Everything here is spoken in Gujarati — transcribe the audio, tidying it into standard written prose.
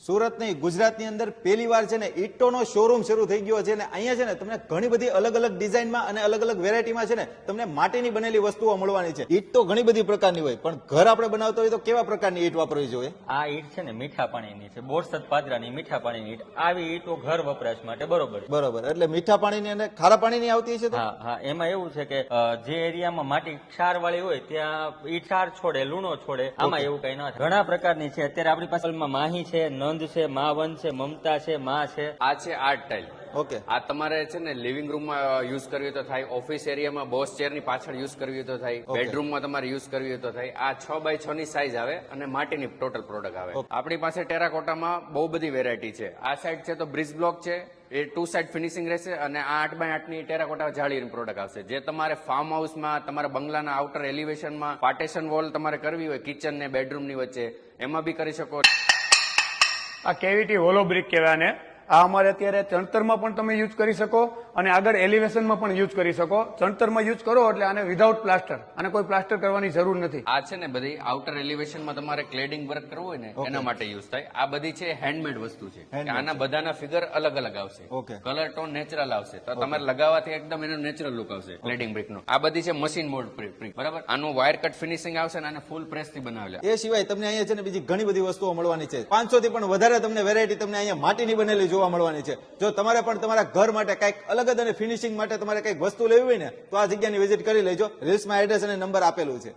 સુરત નહીં, ગુજરાતની અંદર પહેલી વાર છે ને ઈંટોનો શોરૂમ શરૂ થઈ ગયો છે. અને અહીંયા છે ને તમને ઘણી બધી અલગ અલગ ડિઝાઇનમાં અને અલગ અલગ વેરાયટીમાં છે ને તમને માટીની બનેલી વસ્તુઓ મળવાની છે. ઈંટ તો ઘણી બધી પ્રકારની હોય, પણ ઘર આપણે બનાવતા હોય તો કેવા પ્રકારની ઈંટ વાપરવી જોઈએ? આ ઈંટ છે ને મીઠા પાણીની છે, બોરસદ પાદરાની મીઠા પાણીની ઈંટ. આવી ઈંટો ઘર વપરાશ માટે બરોબર છે. બરોબર, એટલે મીઠા પાણીની અને ખારા પાણીની આવતી છે. તો હા હા, એમાં એવું છે કે જે એરિયામાં માટી ક્ષાર વાળી હોય ત્યાં ઈંટ ક્ષાર છોડે, લૂણો છોડે. આમાં એવું કઈ ના થાય. ઘણા પ્રકારની છે અત્યારે આપણી પાસે. માહી છે, નંદ છે, માવન છે, મમતા છે, માં છે. આ છે આર્ટ ટાઇલ. ઓકે, આ તમારે છે ને લિવિંગ રૂમમાં યુઝ કરવી હોય તો થાય, ઓફિસ એરિયામાં બોસ ચેર ની પાછળ યુઝ કરવી હોય તો થાય, Okay. બેડરૂમમાં તમારે યુઝ કરવી હોય તો થાય. આ 6x6 ની સાઈઝ આવે અને માટીની ટોટલ પ્રોડક્ટ આવે. આપણી પાસે ટેરાકોટામાં બહુ બધી વેરાયટી છે. આ સાઈડ છે તો બ્રિજ બ્લોક છે, એ 2 સાઈડ ફિનિશિંગ રહેશે અને આ 8x8 ની ટેરાકોટા જાળીની પ્રોડક્ટ આવશે. જે તમારે ફાર્મ હાઉસમાં, તમારા બંગલાના આઉટર એલિવેશનમાં પાર્ટેશન વોલ તમારે કરવી હોય કિચન ને બેડરૂમ ની વચ્ચે, એમાં બી કરી શકો. આ કેવિટી હોલો બ્રિક કહેવાય આને. આ અમારે અત્યારે ચણતરમાં પણ તમે યુઝ કરી શકો અને આગળ એલિવેશનમાં પણ યુઝ કરી શકો. ચણતરમાં યુઝ કરો એટલે આને વિધાઉટ પ્લાસ્ટર, અને કોઈ પ્લાસ્ટર કરવાની જરૂર નથી. આ છે ને બધી આઉટર એલિવેશનમાં તમારે ક્લેડિંગ વર્ક કરવું હોય ને એના માટે યુઝ થાય. આ બધી છે હેન્ડમેડ વસ્તુ છે. કે આના બધાના ફિગર અલગ અલગ આવશે, Okay. કલર ટોન નેચરલ આવશે, તો તમારે લગાવવાથી એકદમ એનો નેચરલ લુક આવશે ક્લેડિંગ બ્રિક નો. આ બધી છે મશીન મોડ બ્રિક, બરાબર. આનું વાયર કટ ફિનિશિંગ આવશે અને આને ફૂલ પ્રેસ થી બનાવેલા. એ સિવાય તમને અહીંયા છે ને બીજી ઘણી બધી વસ્તુઓ મળવાની છે. 500 થી પણ વધારે તમને વેરાયટી તમને અહીંયા માટીની બનેલી જોવા મળવાની છે. જો તમારે પણ તમારા ઘર માટે કઈક અલગ જ અને ફિનિશિંગ માટે તમારે કઈક વસ્તુ લેવી હોય ને તો આ જગ્યાની વિઝિટ કરી લેજો. રીલ્સમાં એડ્રેસ અને નંબર આપેલું છે.